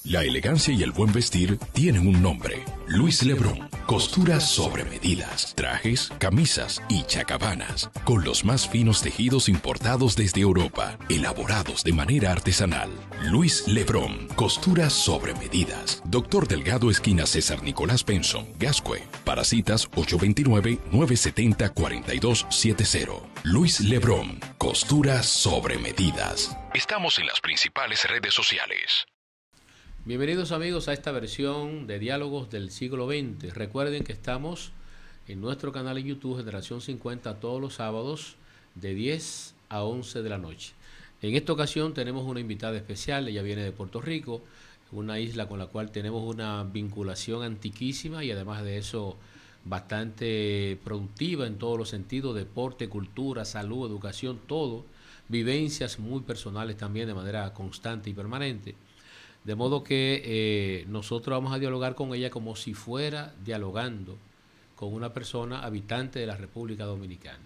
La elegancia y el buen vestir tienen un nombre. Luis Lebrón. Costura sobre medidas. Trajes, camisas y chacabanas. Con los más finos tejidos importados desde Europa. Elaborados de manera artesanal. Luis Lebrón. Costura sobre medidas. Doctor Delgado, esquina César Nicolás Benson, Gascue. Para citas 829-970-4270. Luis Lebrón. Costura sobre medidas. Estamos en las principales redes sociales. Bienvenidos amigos a esta versión de Diálogos del Siglo XX. Recuerden que estamos en nuestro canal en YouTube Generación 50 todos los sábados de 10 a 11 de la noche. En esta ocasión tenemos una invitada especial, ella viene de Puerto Rico, una isla con la cual tenemos una vinculación antiquísima y además de eso bastante productiva en todos los sentidos, deporte, cultura, salud, educación, todo, vivencias muy personales también de manera constante y permanente. De modo que nosotros vamos a dialogar con ella como si fuera dialogando con una persona habitante de la República Dominicana.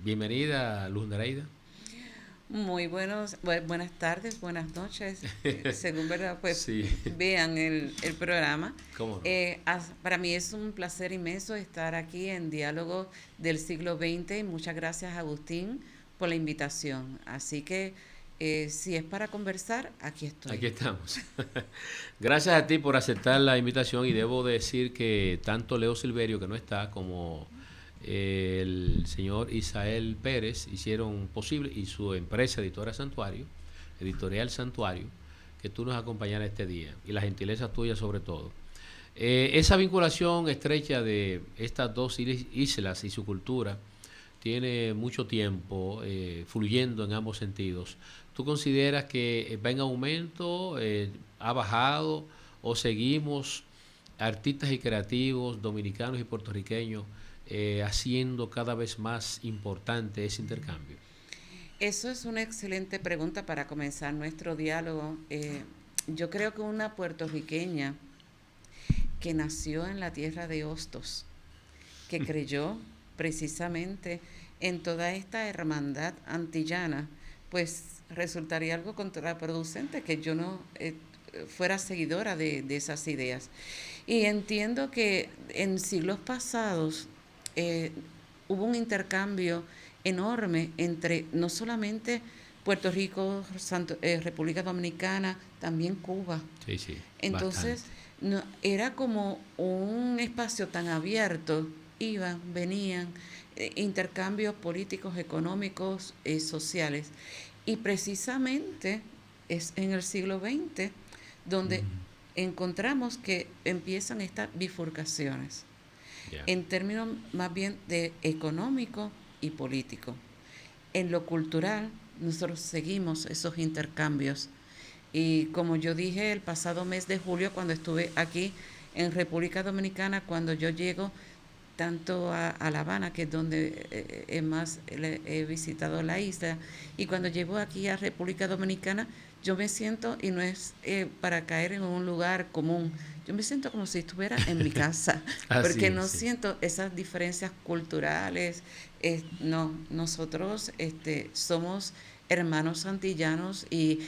Bienvenida, Luz Nereida. Buenas tardes, buenas noches, según verdad, pues Sí. vean el programa. ¿Cómo no? Para mí es un placer inmenso estar aquí en Diálogos del Siglo XX y muchas gracias, Agustín, por la invitación. Así que si es para conversar, aquí estoy. Aquí estamos. Gracias a ti por aceptar la invitación y debo decir que tanto Leo Silverio, que no está, como el señor Isael Pérez hicieron posible, y su empresa Editorial Santuario, que tú nos acompañaras este día, y la gentileza tuya sobre todo. Esa vinculación estrecha de estas dos islas y su cultura tiene mucho tiempo fluyendo en ambos sentidos. ¿Tú consideras que va en aumento, ha bajado, o seguimos artistas y creativos dominicanos y puertorriqueños haciendo cada vez más importante ese intercambio? Eso es una excelente pregunta para comenzar nuestro diálogo. Yo creo que una puertorriqueña que nació en la tierra de Hostos, que creyó precisamente en toda esta hermandad antillana, pues resultaría algo contraproducente que yo no fuera seguidora de esas ideas. Y entiendo que en siglos pasados hubo un intercambio enorme entre no solamente Puerto Rico, República Dominicana, también Cuba. Sí, sí. Entonces, no, era como un espacio tan abierto, iban, venían, intercambios políticos, económicos, sociales. Y precisamente es en el siglo XX donde encontramos que empiezan estas bifurcaciones, en términos más bien de económico y político. En lo cultural, nosotros seguimos esos intercambios. Y como yo dije el pasado mes de julio, cuando estuve aquí en República Dominicana, cuando yo llego tanto a La Habana, que es donde más he visitado la isla, y cuando llego aquí a República Dominicana, yo me siento, y no es para caer en un lugar común, yo me siento como si estuviera en mi casa, porque no siento esas diferencias culturales. No, nosotros somos hermanos antillanos y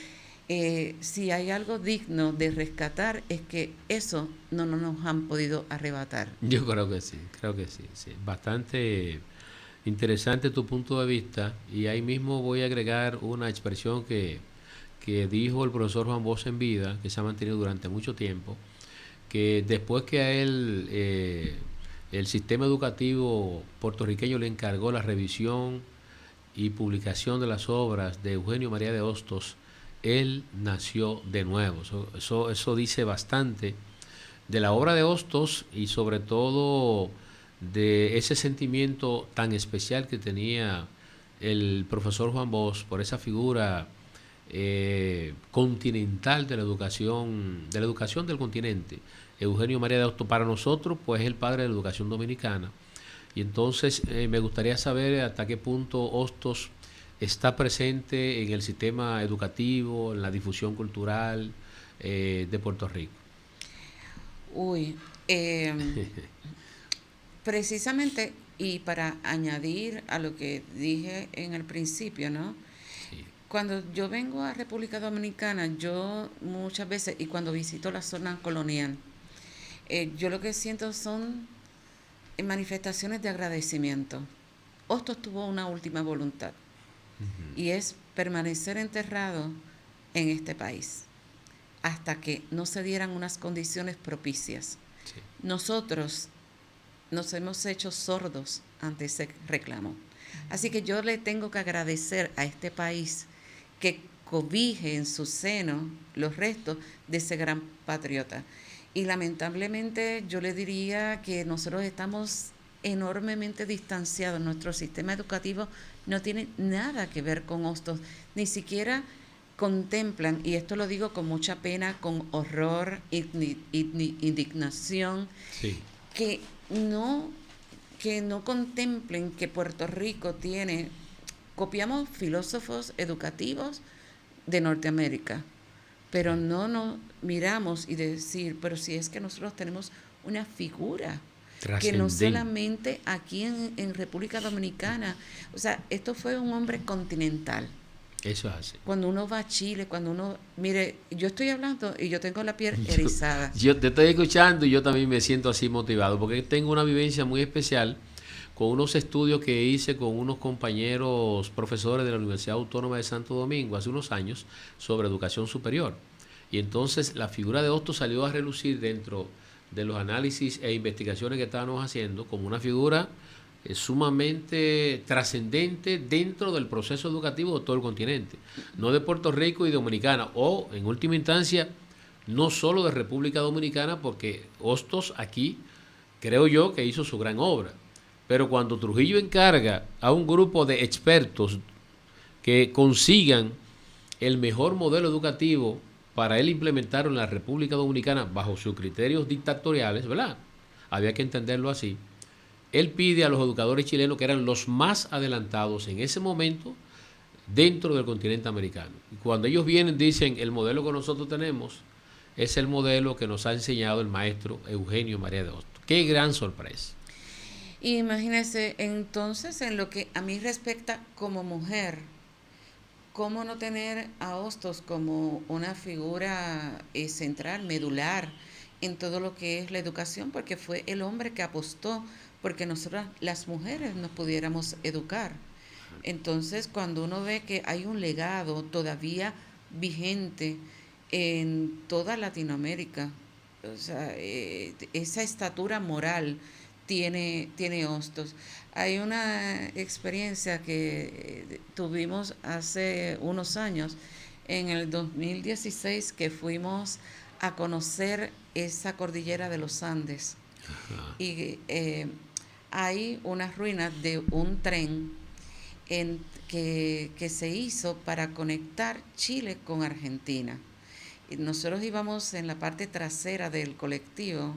si hay algo digno de rescatar es que eso no nos han podido arrebatar. Yo creo que sí. Sí. Bastante interesante tu punto de vista, y ahí mismo voy a agregar una expresión que dijo el profesor Juan Bosch en vida, que se ha mantenido durante mucho tiempo, que después que a él el sistema educativo puertorriqueño le encargó la revisión y publicación de las obras de Eugenio María de Hostos, él nació de nuevo. Eso dice bastante de la obra de Hostos y sobre todo de ese sentimiento tan especial que tenía el profesor Juan Bosch por esa figura continental de la educación del continente. Eugenio María de Hostos para nosotros pues es el padre de la educación dominicana, y entonces me gustaría saber hasta qué punto Hostos está presente en el sistema educativo, en la difusión cultural de Puerto Rico. Precisamente, y para añadir a lo que dije en el principio, ¿no? Sí. Cuando yo vengo a República Dominicana, yo muchas veces, y cuando visito la zona colonial, yo lo que siento son manifestaciones de agradecimiento. Hostos tuvo una última voluntad, y es permanecer enterrado en este país hasta que no se dieran unas condiciones propicias. Sí. Nosotros nos hemos hecho sordos ante ese reclamo. Así que yo le tengo que agradecer a este país que cobije en su seno los restos de ese gran patriota. Y lamentablemente yo le diría que nosotros estamos enormemente distanciados. Nuestro sistema educativo no tiene nada que ver con Hostos, ni siquiera contemplan, y esto lo digo con mucha pena, con horror, indignación, sí, que no contemplen que Puerto Rico copiamos filósofos educativos de Norteamérica, pero no nos miramos y decir, pero si es que nosotros tenemos una figura que no solamente aquí en República Dominicana, o sea, esto fue un hombre continental. Eso es así. Cuando uno va a Chile, mire, yo estoy hablando y yo tengo la piel erizada. Yo te estoy escuchando y yo también me siento así motivado, porque tengo una vivencia muy especial con unos estudios que hice con unos compañeros profesores de la Universidad Autónoma de Santo Domingo hace unos años sobre educación superior. Y entonces la figura de Hostos salió a relucir dentro de los análisis e investigaciones que estábamos haciendo como una figura sumamente trascendente dentro del proceso educativo de todo el continente, no de Puerto Rico y Dominicana, o en última instancia, no solo de República Dominicana, porque Hostos aquí, creo yo, que hizo su gran obra. Pero cuando Trujillo encarga a un grupo de expertos que consigan el mejor modelo educativo para él implementarlo en la República Dominicana bajo sus criterios dictatoriales, ¿verdad? Había que entenderlo así. Él pide a los educadores chilenos, que eran los más adelantados en ese momento dentro del continente americano. Y cuando ellos vienen, dicen, el modelo que nosotros tenemos es el modelo que nos ha enseñado el maestro Eugenio María de Hostos. ¡Qué gran sorpresa! Imagínense, entonces, en lo que a mí respecta como mujer, ¿cómo no tener a Hostos como una figura central, medular, en todo lo que es la educación? Porque fue el hombre que apostó porque nosotras, las mujeres, nos pudiéramos educar. Entonces, cuando uno ve que hay un legado todavía vigente en toda Latinoamérica, o sea, esa estatura moral tiene Hostos. Hay una experiencia que tuvimos hace unos años, en el 2016, que fuimos a conocer esa cordillera de los Andes. Ajá. Y hay unas ruinas de un tren que se hizo para conectar Chile con Argentina. Y nosotros íbamos en la parte trasera del colectivo,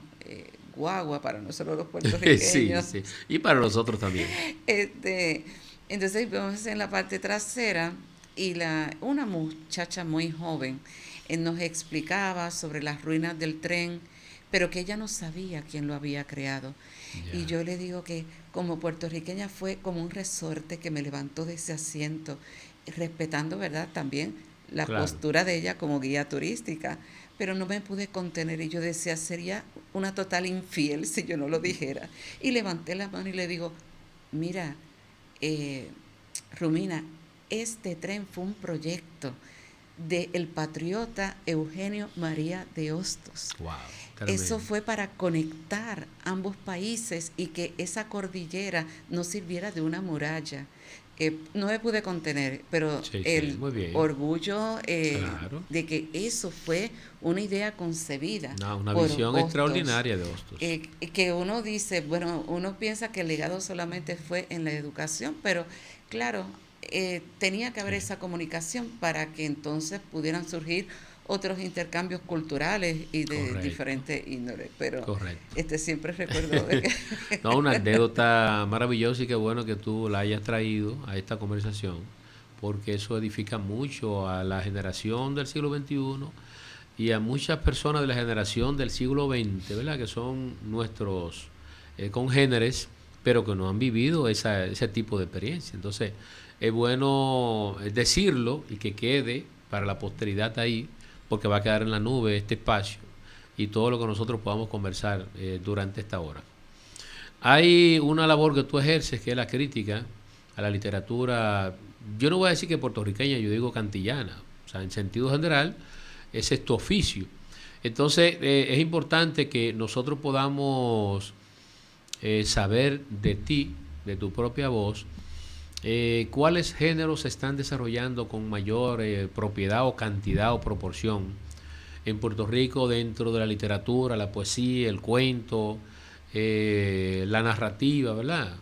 guagua para nosotros los puertorriqueños. Sí, sí, y para nosotros también. Entonces íbamos en la parte trasera y una muchacha muy joven nos explicaba sobre las ruinas del tren, pero que ella no sabía quién lo había creado. Yeah. Y yo le digo que como puertorriqueña fue como un resorte que me levantó de ese asiento, respetando, ¿verdad?, también la postura de ella como guía turística, pero no me pude contener y yo decía, sería una total infiel si yo no lo dijera. Y levanté la mano y le digo, mira, Rumina, este tren fue un proyecto del patriota Eugenio María de Hostos. Wow, eso fue para conectar ambos países y que esa cordillera no sirviera de una muralla. No me pude contener, pero sí, el orgullo de que eso fue una idea concebida. Una visión Hostos, extraordinaria de Hostos. Que uno dice, bueno, uno piensa que el legado solamente fue en la educación, pero claro, tenía que haber esa comunicación para que entonces pudieran surgir otros intercambios culturales y de diferentes índoles, pero siempre recuerdo de que no, una anécdota maravillosa y qué bueno que tú la hayas traído a esta conversación, porque eso edifica mucho a la generación del siglo XXI y a muchas personas de la generación del siglo XX, ¿verdad?, que son nuestros congéneres, pero que no han vivido ese tipo de experiencia. Entonces, es bueno decirlo y que quede para la posteridad ahí, porque va a quedar en la nube este espacio y todo lo que nosotros podamos conversar durante esta hora. Hay una labor que tú ejerces, que es la crítica a la literatura, yo no voy a decir que puertorriqueña, yo digo cantillana, o sea, en sentido general, ese es tu oficio. Entonces, es importante que nosotros podamos saber de ti, de tu propia voz, cuáles géneros se están desarrollando con mayor propiedad o cantidad o proporción en Puerto Rico dentro de la literatura, la poesía, el cuento, la narrativa, ¿verdad?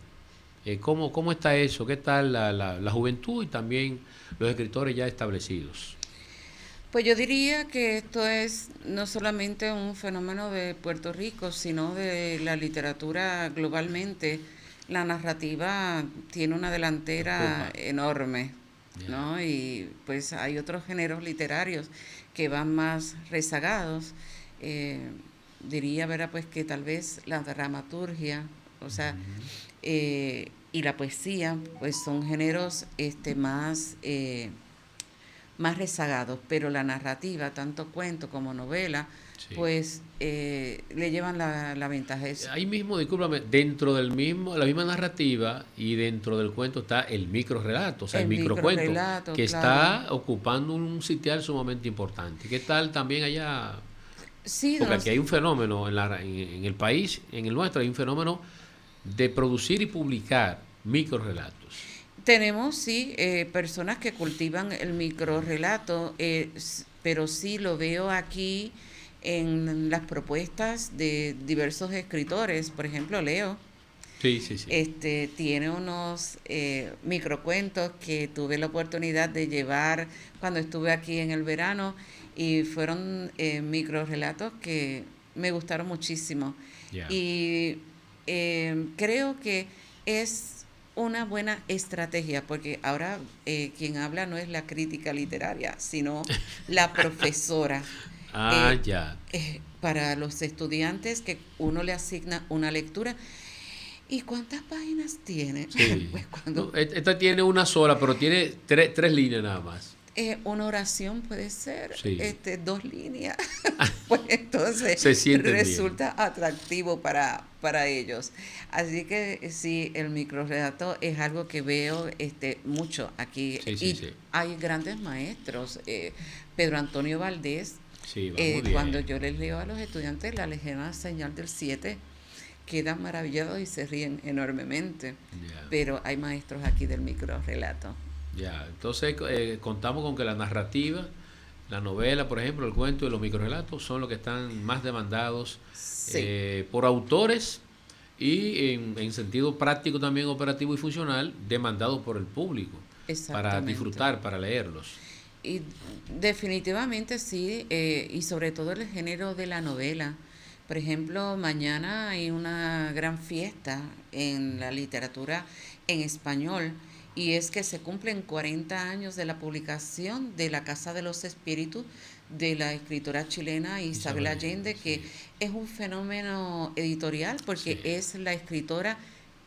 ¿Cómo está eso? ¿Qué tal la juventud y también los escritores ya establecidos? Pues yo diría que esto es no solamente un fenómeno de Puerto Rico, sino de la literatura globalmente. La narrativa tiene una delantera enorme, ¿no? Y pues hay otros géneros literarios que van más rezagados. Diría, ¿verdad? Pues que tal vez la dramaturgia, o sea, y la poesía, pues son géneros más rezagados, pero la narrativa, tanto cuento como novela, sí, pues le llevan la ventaja. Ahí mismo, discúlpame, dentro del la misma narrativa y dentro del cuento está el microrrelato, o sea, el microcuento, que claro, está ocupando un sitial sumamente importante. ¿Qué tal también allá? Sí, porque aquí hay un fenómeno en el país, en el nuestro, hay un fenómeno de producir y publicar microrrelatos. Tenemos, sí, personas que cultivan el microrrelato, pero sí lo veo aquí en las propuestas de diversos escritores. Por ejemplo, Leo. Sí, sí, sí. Tiene unos microcuentos que tuve la oportunidad de llevar cuando estuve aquí en el verano y fueron microrrelatos que me gustaron muchísimo. Yeah. Y creo que es una buena estrategia, porque ahora quien habla no es la crítica literaria, sino la profesora. Ya. Para los estudiantes que uno le asigna una lectura. ¿Y cuántas páginas tiene? Sí. Pues esta tiene una sola, pero tiene tres líneas nada más. Una oración puede ser, sí, 2 líneas. Pues entonces resulta bien atractivo para ellos. Así que sí, el microrrelato es algo que veo mucho aquí. Sí, y sí. Hay grandes maestros. Pedro Antonio Valdés, sí, cuando yo les leo a los estudiantes la leyenda Señal del 7, quedan maravillados y se ríen enormemente. Yeah. Pero hay maestros aquí del microrrelato. Ya, entonces contamos con que la narrativa, la novela, por ejemplo, el cuento y los microrrelatos son los que están más demandados, sí, por autores y en sentido práctico también, operativo y funcional, demandados por el público para disfrutar, para leerlos. Y definitivamente sí, y sobre todo el género de la novela. Por ejemplo, mañana hay una gran fiesta en la literatura en español, y es que se cumplen 40 años de la publicación de La Casa de los Espíritus de la escritora chilena Isabel Allende, que sí, es un fenómeno editorial porque sí, es la escritora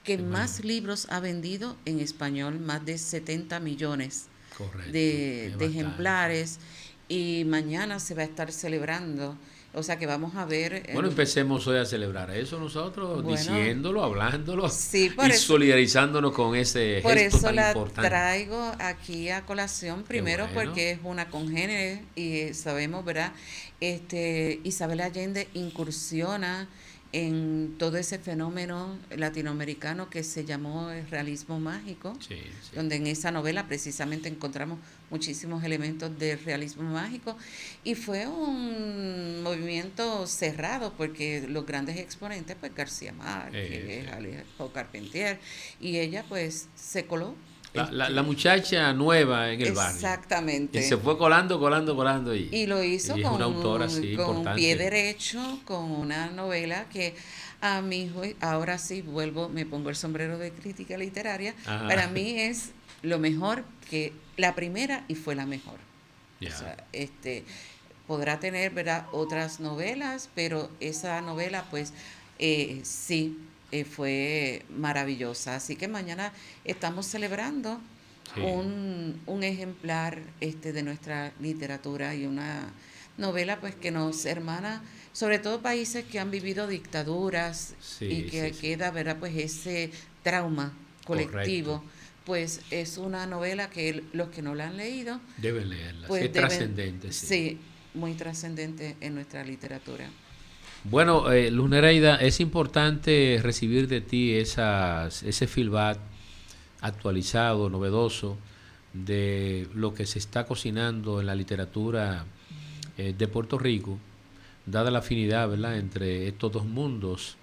que más libros ha vendido en español, más de 70 millones. Correcto, de ejemplares, y mañana se va a estar celebrando. O sea que vamos a ver... Bueno, empecemos hoy a celebrar eso nosotros, diciéndolo, hablándolo, sí, y solidarizándonos con ese gesto tan importante. Por eso la traigo aquí a colación, primero porque es una congénere y sabemos, ¿verdad? Isabel Allende incursiona en todo ese fenómeno latinoamericano que se llamó el realismo mágico, sí, sí, donde en esa novela precisamente encontramos muchísimos elementos del realismo mágico, y fue un movimiento cerrado porque los grandes exponentes, pues García Márquez, Alejo Carpentier, y ella pues se coló. La muchacha nueva en el barrio. Exactamente. Y se fue colando. Y lo hizo con una autora, sí, con importante, pie derecho, con una novela que a mi hijo, ahora sí me pongo el sombrero de crítica literaria. Ajá. Para mí es lo mejor, que la primera, y fue la mejor. Yeah. O sea, podrá tener, ¿verdad?, otras novelas, pero esa novela pues sí, fue maravillosa. Así que mañana estamos celebrando Sí. un ejemplar de nuestra literatura y una novela pues que nos hermana, sobre todo países que han vivido dictaduras y Sí, que sí, sí. queda, ¿verdad? Pues ese trauma Correcto. colectivo, pues es una novela que los que no la han leído, Deben leerla. Sí, pues es deben, trascendente, sí. sí, muy trascendente en nuestra literatura. Bueno, Luz Nereida, es importante recibir de ti ese feedback actualizado, novedoso, de lo que se está cocinando en la literatura de Puerto Rico, dada la afinidad, ¿verdad?, entre estos dos mundos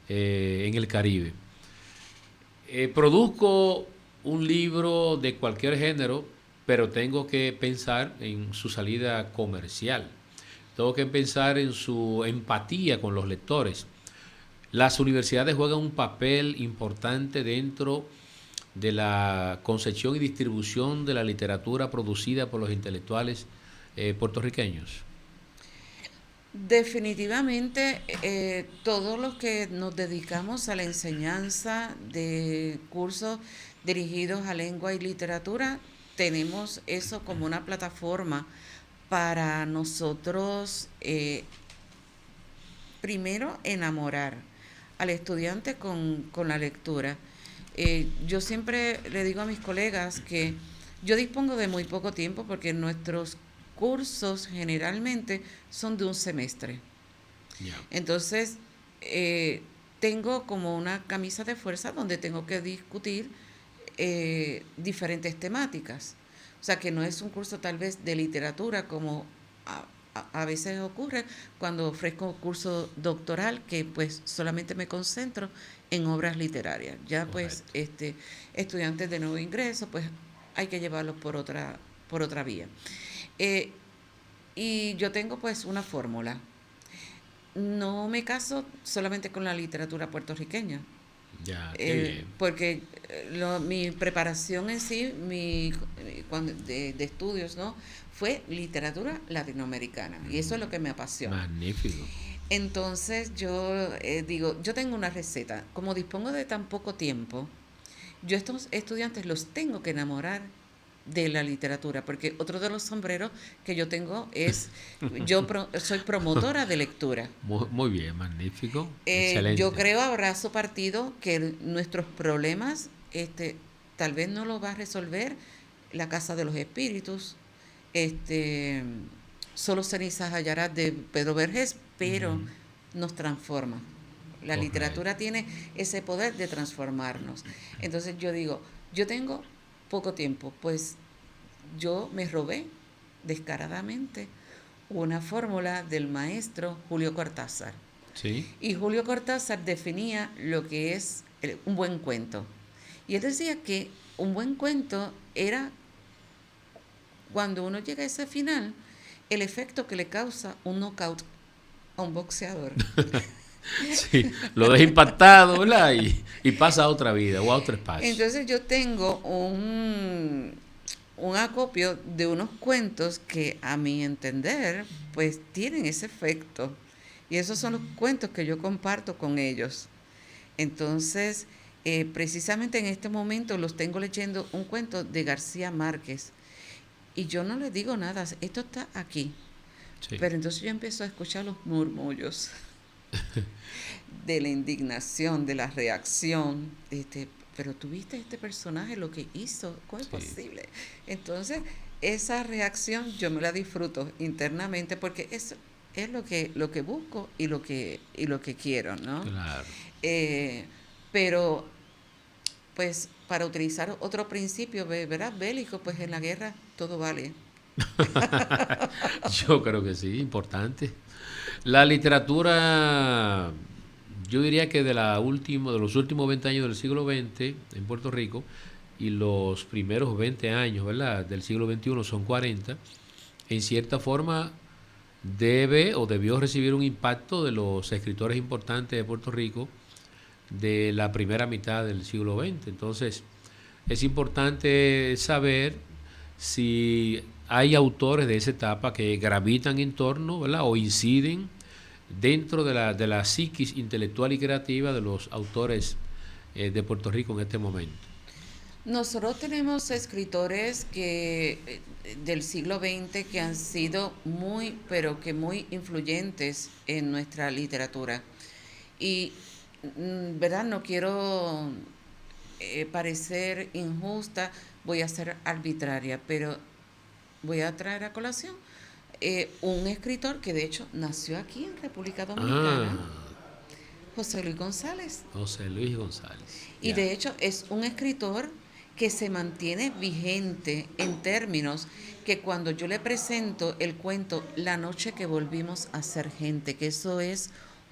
en el Caribe. Produzco un libro de cualquier género, pero tengo que pensar en su salida comercial. Tengo que pensar en su empatía con los lectores. Las universidades juegan un papel importante dentro de la concepción y distribución de la literatura producida por los intelectuales puertorriqueños. Definitivamente, todos los que nos dedicamos a la enseñanza de cursos dirigidos a lengua y literatura, tenemos eso como una plataforma para nosotros, primero, enamorar al estudiante con la lectura. Yo siempre le digo a mis colegas que yo dispongo de muy poco tiempo porque nuestros cursos generalmente son de un semestre. Ya. Entonces, tengo como una camisa de fuerza donde tengo que discutir diferentes temáticas. O sea, que no es un curso tal vez de literatura como a veces ocurre cuando ofrezco curso doctoral, que pues solamente me concentro en obras literarias. Ya pues Correcto. estudiantes de nuevo ingreso, pues hay que llevarlos por otra vía. Eh, y yo tengo pues una fórmula. No me caso solamente con la literatura puertorriqueña, Ya, qué bien. porque mi preparación en sí, de estudios, ¿no? Fue literatura latinoamericana y eso es lo que me apasiona. Magnífico. Entonces yo digo, yo tengo una receta, como dispongo de tan poco tiempo, yo a estos estudiantes los tengo que enamorar de la literatura, porque otro de los sombreros que yo tengo es, soy promotora de lectura. Muy bien, magnífico. Yo Excelente. creo, abrazo partido, que nuestros problemas tal vez no los va a resolver la Casa de los Espíritus, este, solo cenizas hallarás de Pedro Vergés, pero Ujú. nos transforma. La literatura Correcto. tiene ese poder de transformarnos. Entonces yo digo, yo tengo poco tiempo, pues yo me robé descaradamente una fórmula del maestro Julio Cortázar. Sí. Y Julio Cortázar definía lo que es un buen cuento. Y él decía que un buen cuento era cuando uno llega a ese final, el efecto que le causa un knockout a un boxeador. Sí, lo deja impactado, ¿verdad? Y pasa a otra vida o a otro espacio. Entonces yo tengo un acopio de unos cuentos que a mi entender pues tienen ese efecto. Y esos son los cuentos que yo comparto con ellos. Entonces, precisamente en este momento los tengo leyendo un cuento de García Márquez. Y yo no les digo nada, esto está aquí. Sí. Pero entonces yo empiezo a escuchar los murmullos de la indignación, de la reacción. Pero tú viste este personaje, lo que hizo, ¿cómo es Sí. posible? Entonces, esa reacción yo me la disfruto internamente porque eso es lo que busco y lo que quiero, ¿no? Claro. Pero, pues, para utilizar otro principio, ¿verdad? Bélico, pues en la guerra todo vale. Yo creo que sí, importante. La literatura, yo diría que de los últimos 20 años del siglo XX en Puerto Rico y los primeros 20 años, ¿verdad?, del siglo XXI, son 40, en cierta forma debe o debió recibir un impacto de los escritores importantes de Puerto Rico de la primera mitad del siglo XX. Entonces, es importante saber si hay autores de esa etapa que gravitan en torno, ¿verdad?, o inciden dentro de la psiquis intelectual y creativa de los autores de Puerto Rico en este momento. Nosotros tenemos escritores que del siglo XX que han sido muy, pero que muy influyentes en nuestra literatura. Y, ¿verdad? No quiero parecer injusta, voy a ser arbitraria, pero voy a traer a colación un escritor que de hecho nació aquí en República Dominicana, Ah, José Luis González. José Luis González. Y Ya. de hecho es un escritor que se mantiene vigente en términos que cuando yo le presento el cuento La noche que volvimos a ser gente, que eso es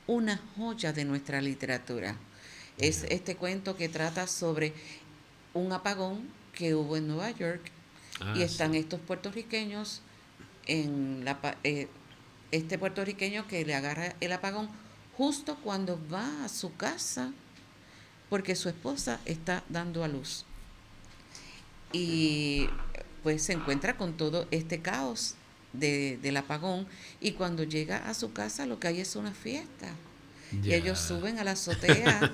una joya de nuestra literatura. Es Ya. este cuento que trata sobre un apagón que hubo en Nueva York y Ah, están sí. estos puertorriqueños este puertorriqueño que le agarra el apagón justo cuando va a su casa porque su esposa está dando a luz. Y pues se encuentra con todo este caos del apagón y cuando llega a su casa lo que hay es una fiesta. Y Ya. ellos suben a la azotea,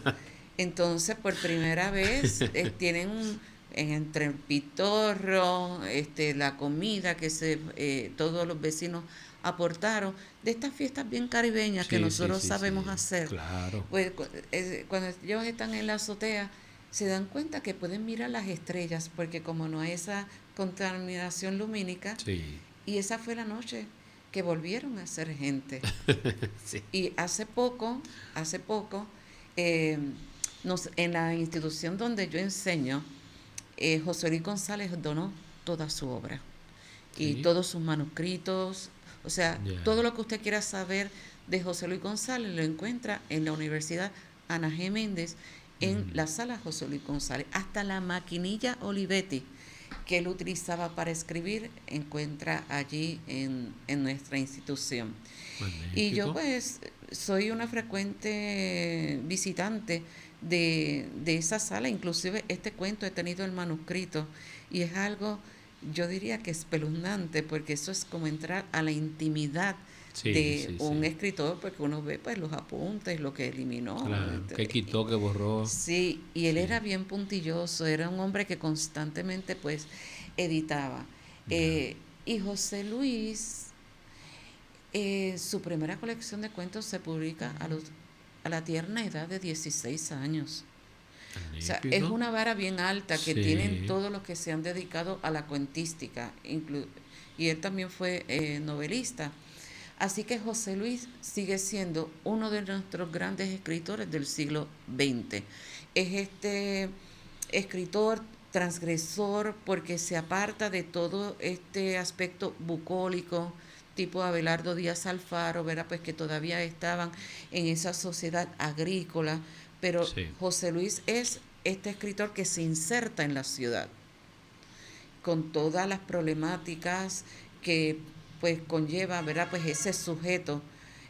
entonces por primera vez tienen entre el pitorro, la comida que todos los vecinos aportaron, de estas fiestas bien caribeñas que Sí, sí, nosotros sí, sabemos sí. hacer. Claro. Pues cuando ellos están en la azotea, se dan cuenta que pueden mirar las estrellas, porque como no hay esa contaminación lumínica, Sí. y esa fue la noche que volvieron a ser gente. Sí. Y hace poco, eh, en la institución donde yo enseño, José Luis González donó toda su obra y Sí. todos sus manuscritos, o sea, Ya. todo lo que usted quiera saber de José Luis González lo encuentra en la Universidad Ana G. Méndez, en Mm. la sala José Luis González. Hasta la maquinilla Olivetti que él utilizaba para escribir encuentra allí en nuestra institución. Y yo Magnífico. pues soy una frecuente visitante de esa sala, inclusive este cuento he tenido el manuscrito y es algo, yo diría que espeluznante, porque eso es como entrar a la intimidad Sí, de sí, un sí. escritor, porque uno ve pues los apuntes, lo que eliminó. Claro. ¿Qué quitó, qué borró? Sí, y él era Sí. bien puntilloso, era un hombre que constantemente pues editaba. Ya. Y José Luis, su primera colección de cuentos se publica a la tierna edad de 16 años. O sea, es Magnífico. una vara bien alta que tienen Sí. todos los que se han dedicado a la cuentística, y él también fue novelista. Así que José Luis sigue siendo uno de nuestros grandes escritores del siglo XX. Es este escritor transgresor porque se aparta de todo este aspecto bucólico, tipo Abelardo Díaz Alfaro, ¿verdad? Pues que todavía estaban en esa sociedad agrícola, pero Sí. José Luis es este escritor que se inserta en la ciudad con todas las problemáticas que pues conlleva, ¿verdad? Pues ese sujeto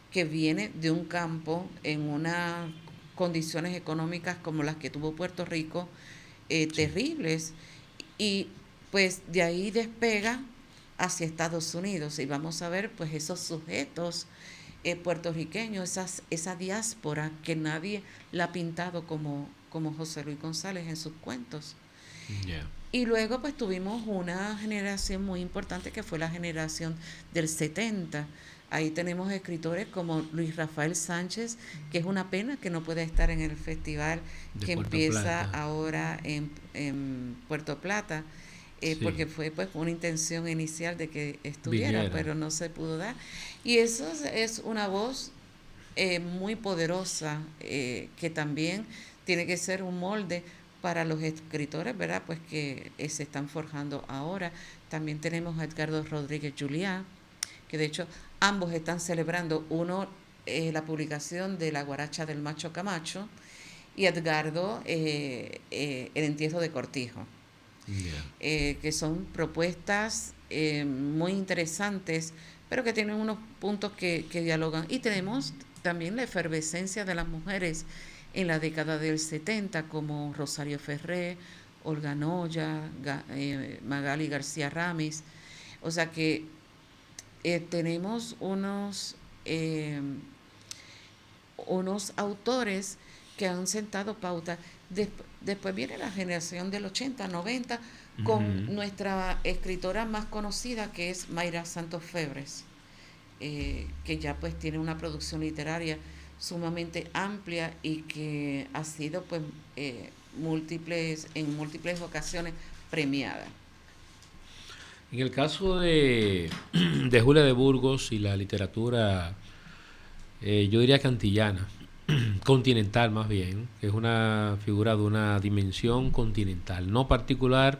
que viene de un campo en unas condiciones económicas como las que tuvo Puerto Rico, Sí. terribles, y pues de ahí despega hacia Estados Unidos y vamos a ver pues esos sujetos puertorriqueños, esa diáspora que nadie la ha pintado como José Luis González en sus cuentos. Ya. Y luego pues tuvimos una generación muy importante que fue la generación del 70. Ahí tenemos escritores como Luis Rafael Sánchez, que es una pena que no pueda estar en el festival De que Puerto empieza Plata. ahora en Puerto Plata, Sí. porque fue pues una intención inicial de que estuviera, Viniera. pero no se pudo dar. Y eso es una voz muy poderosa, que también tiene que ser un molde para los escritores, ¿verdad? Pues que se están forjando ahora. También tenemos a Edgardo Rodríguez Juliá, que de hecho ambos están celebrando, uno la publicación de La Guaracha del Macho Camacho y Edgardo el entierro de Cortijo, Ya. que son propuestas muy interesantes, pero que tienen unos puntos que dialogan. Y tenemos también la efervescencia de las mujeres en la década del 70, como Rosario Ferré, Olga Noya, Magali García Ramis. O sea que tenemos unos autores que han sentado pauta. Después viene la generación del 80, 90, con nuestra escritora más conocida, que es Mayra Santos Febres, que ya pues tiene una producción literaria sumamente amplia y que ha sido pues en múltiples ocasiones premiada. En el caso de Julia de Burgos y la literatura, yo diría que antillana, continental más bien, que es una figura de una dimensión continental, no particular,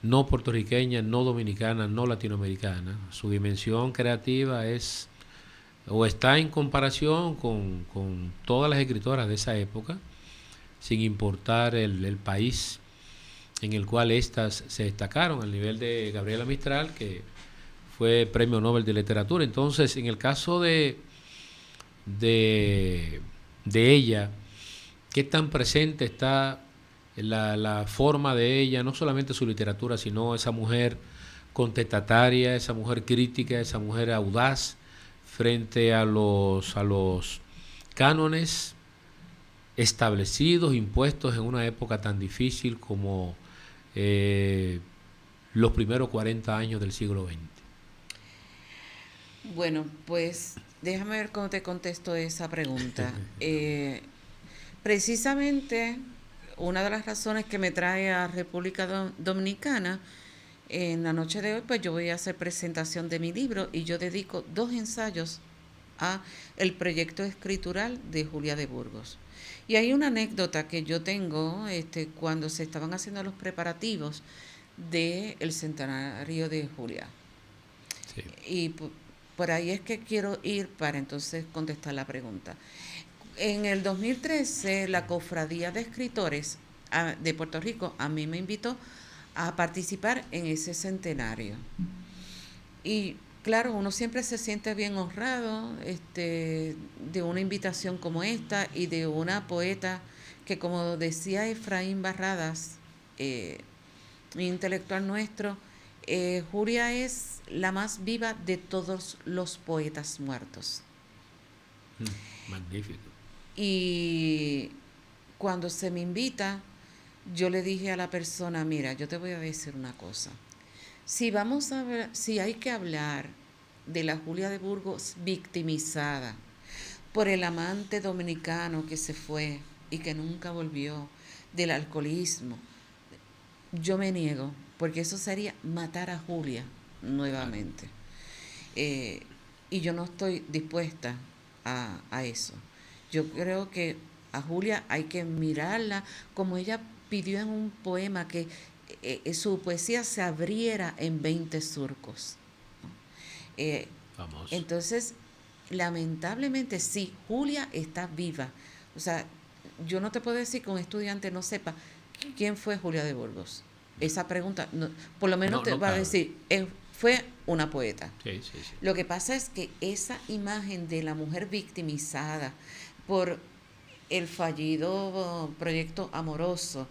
no puertorriqueña, no dominicana, no latinoamericana. Su dimensión creativa es o está en comparación con todas las escritoras de esa época, sin importar el país en el cual éstas se destacaron, al nivel de Gabriela Mistral, que fue Premio Nobel de Literatura. Entonces, en el caso de ella, qué tan presente está la forma de ella, no solamente su literatura, sino esa mujer contestataria, esa mujer crítica, esa mujer audaz frente a los cánones establecidos, impuestos en una época tan difícil como los primeros 40 años del siglo XX. Bueno, pues déjame ver cómo te contesto esa pregunta. Precisamente una de las razones que me trae a República Dominicana, en la noche de hoy, pues yo voy a hacer presentación de mi libro y yo dedico 2 ensayos a el proyecto escritural de Julia de Burgos. Y hay una anécdota que yo tengo cuando se estaban haciendo los preparativos del centenario de Julia. Sí. Y por ahí es que quiero ir para entonces contestar la pregunta. En el 2013, la Cofradía de Escritores de Puerto Rico a mí me invitó a participar en ese centenario. Y claro, uno siempre se siente bien honrado de una invitación como esta y de una poeta que, como decía Efraín Barradas, un intelectual nuestro, Julia es la más viva de todos los poetas muertos. Magnífico. Y cuando se me invita, yo le dije a la persona, mira, yo te voy a decir una cosa. Si hay que hablar de la Julia de Burgos victimizada por el amante dominicano que se fue y que nunca volvió, del alcoholismo, yo me niego, porque eso sería matar a Julia nuevamente. Y yo no estoy dispuesta a eso. Yo creo que a Julia hay que mirarla como ella pidió en un poema, que su poesía se abriera en 20 surcos. Vamos. Entonces, lamentablemente sí, Julia está viva. O sea, yo no te puedo decir que un estudiante no sepa quién fue Julia de Burgos. Esa pregunta, no, por lo menos te va a decir, fue una poeta. Sí. Lo que pasa es que esa imagen de la mujer victimizada por el fallido proyecto amoroso,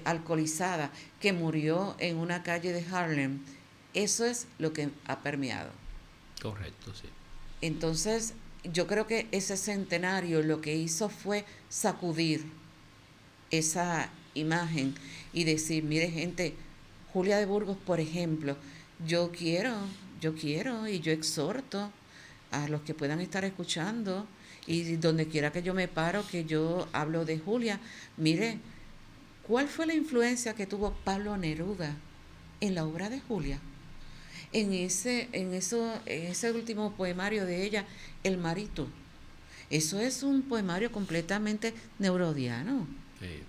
alcoholizada, que murió en una calle de Harlem, eso es lo que ha permeado. Correcto, sí. Entonces, yo creo que ese centenario lo que hizo fue sacudir esa imagen y decir, mire gente, Julia de Burgos, por ejemplo, yo quiero y yo exhorto a los que puedan estar escuchando, y donde quiera que yo me paro, que yo hablo de Julia, mire, ¿cuál fue la influencia que tuvo Pablo Neruda en la obra de Julia? En ese último poemario de ella, El Marito. Eso es un poemario completamente neurodiano. Sí.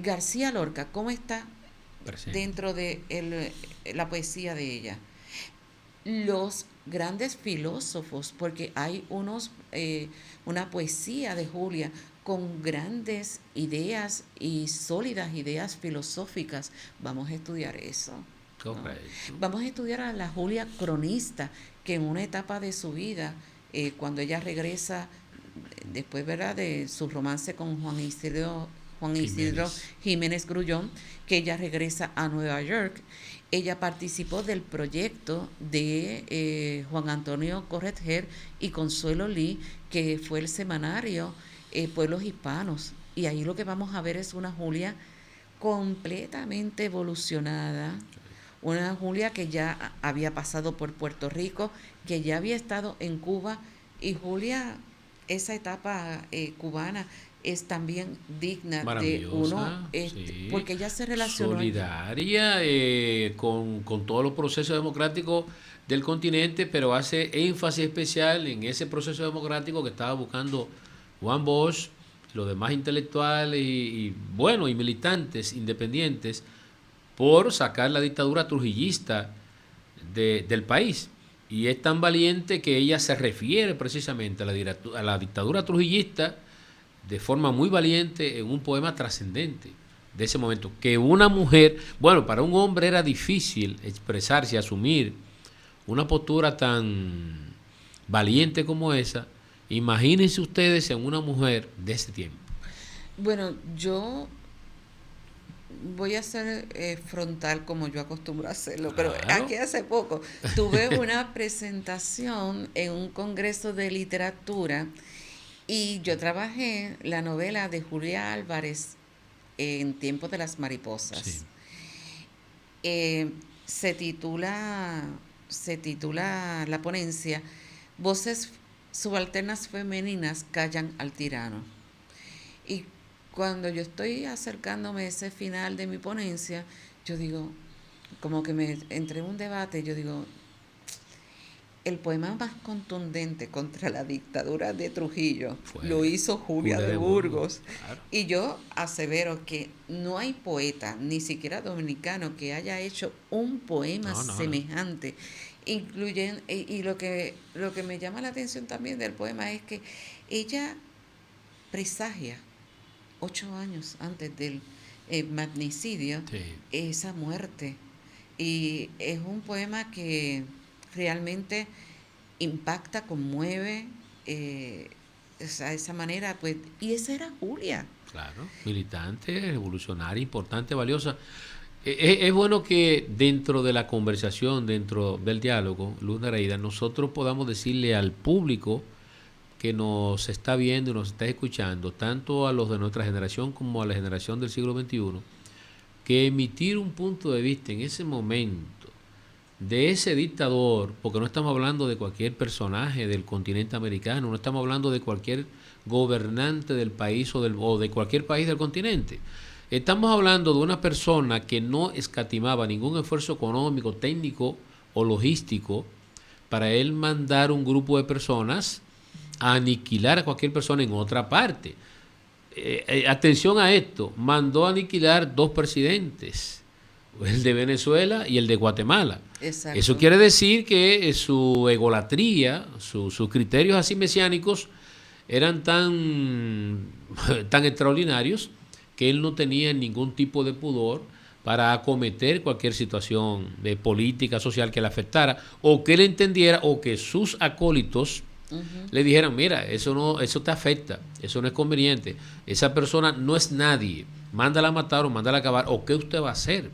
García Lorca, ¿cómo está presente dentro de la poesía de ella? Los grandes filósofos, porque hay una poesía de Julia con grandes ideas y sólidas ideas filosóficas. Vamos a estudiar eso. Correcto. ¿No? Vamos a estudiar a la Julia cronista, que en una etapa de su vida, cuando ella regresa, después, ¿verdad?, de su romance con Juan Isidro Jiménez Grullón, que ella regresa a Nueva York. Ella participó del proyecto de Juan Antonio Corretger y Consuelo Lee, que fue el semanario pueblos hispanos. Y ahí lo que vamos a ver es una Julia completamente evolucionada, una Julia que ya había pasado por Puerto Rico, que ya había estado en Cuba, y Julia, esa etapa cubana es también digna de uno, sí, porque ella se relacionó solidaria con todos los procesos democráticos del continente, pero hace énfasis especial en ese proceso democrático que estaba buscando Juan Bosch, los demás intelectuales bueno, y militantes independientes por sacar la dictadura trujillista del país. Y es tan valiente que ella se refiere precisamente a la dictadura trujillista de forma muy valiente en un poema trascendente de ese momento. Que una mujer, bueno, para un hombre era difícil expresarse, asumir una postura tan valiente como esa. Imagínense ustedes en una mujer de ese tiempo. Bueno, yo voy a ser frontal como yo acostumbro a hacerlo, pero Claro. aquí hace poco tuve una presentación en un congreso de literatura y yo trabajé la novela de Julia Álvarez en Tiempo de las Mariposas. Sí. Se titula la ponencia Voces subalternas femeninas callan al tirano. Y cuando yo estoy acercándome a ese final de mi ponencia, yo digo, como que me entré en un debate, yo digo, el poema más contundente contra la dictadura de Trujillo lo hizo Julia de Burgos. Claro. Y yo asevero que no hay poeta, ni siquiera dominicano, que haya hecho un poema semejante. Incluyen, y lo que me llama la atención también del poema es que ella presagia 8 años antes del magnicidio esa muerte. Y es un poema que realmente impacta, conmueve, esa manera, pues, y esa era Julia. Claro, militante, revolucionaria, importante, valiosa. Es bueno que dentro de la conversación, dentro del diálogo, Luz Nereida, nosotros podamos decirle al público que nos está viendo y nos está escuchando, tanto a los de nuestra generación como a la generación del siglo XXI, que emitir un punto de vista en ese momento de ese dictador, porque no estamos hablando de cualquier personaje del continente americano, no estamos hablando de cualquier gobernante del país o de cualquier país del continente. Estamos hablando de una persona que no escatimaba ningún esfuerzo económico, técnico o logístico para él mandar un grupo de personas a aniquilar a cualquier persona en otra parte. Atención a esto, mandó a aniquilar 2 presidentes, el de Venezuela y el de Guatemala. Exacto. Eso quiere decir que su egolatría, sus criterios así mesiánicos eran tan extraordinarios que él no tenía ningún tipo de pudor para acometer cualquier situación de política social que le afectara o que él entendiera o que sus acólitos le dijeran, mira, eso te afecta, eso no es conveniente, esa persona no es nadie, mándala a matar o mándala a acabar, o qué usted va a hacer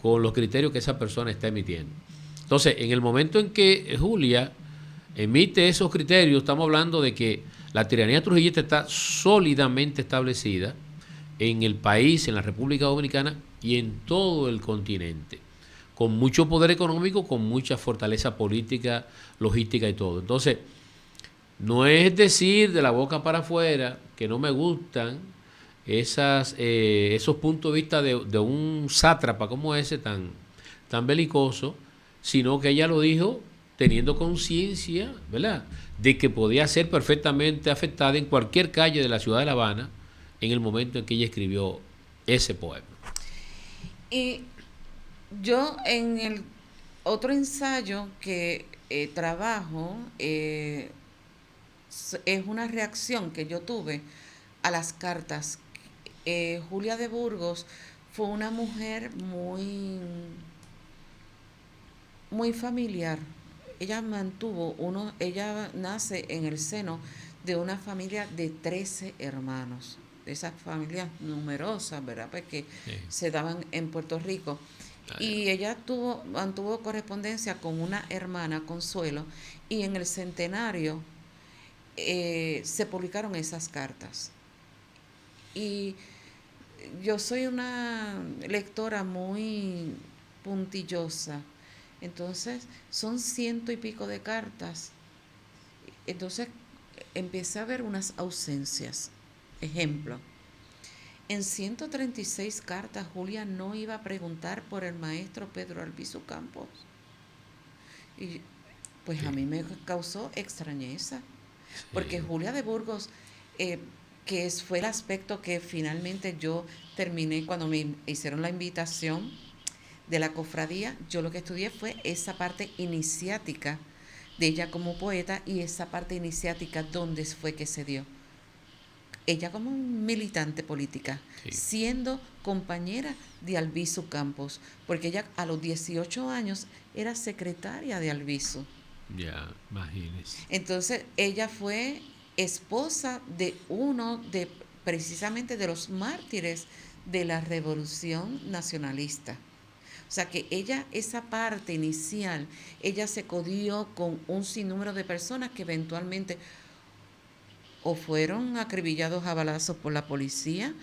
con los criterios que esa persona está emitiendo. Entonces, en el momento en que Julia emite esos criterios, estamos hablando de que la tiranía trujillista está sólidamente establecida en el país, en la República Dominicana y en todo el continente, con mucho poder económico, con mucha fortaleza política, logística y todo. Entonces, no es decir de la boca para afuera que no me gustan esos puntos de vista de un sátrapa como ese tan belicoso, sino que ella lo dijo teniendo conciencia, ¿verdad?, de que podía ser perfectamente afectada en cualquier calle de la ciudad de La Habana en el momento en que ella escribió ese poema. Y yo en el otro ensayo que trabajo, es una reacción que yo tuve a las cartas. Julia de Burgos fue una mujer muy familiar. Ella ella nace en el seno de una familia de 13 hermanos, de esas familias numerosas, ¿verdad?, pues que se daban en Puerto Rico. Y ella mantuvo correspondencia con una hermana, Consuelo, y en el centenario se publicaron esas cartas. Y yo soy una lectora muy puntillosa, entonces son 100 y pico de cartas. Entonces empecé a ver unas ausencias. Ejemplo, en 136 cartas Julia no iba a preguntar por el maestro Pedro Albizu Campos. Y pues Sí. a mí me causó extrañeza, Sí. porque Julia de Burgos, fue el aspecto que finalmente yo terminé cuando me hicieron la invitación de la cofradía. Yo lo que estudié fue esa parte iniciática de ella como poeta y esa parte iniciática donde fue que se dio. Ella como militante política, Sí. siendo compañera de Albizu Campos, porque ella a los 18 años era secretaria de Albizu. Ya, imagínese. Entonces ella fue esposa de uno de precisamente de los mártires de la Revolución Nacionalista. O sea que ella, esa parte inicial, ella se codió con un sinnúmero de personas que eventualmente o fueron acribillados a balazos por la policía,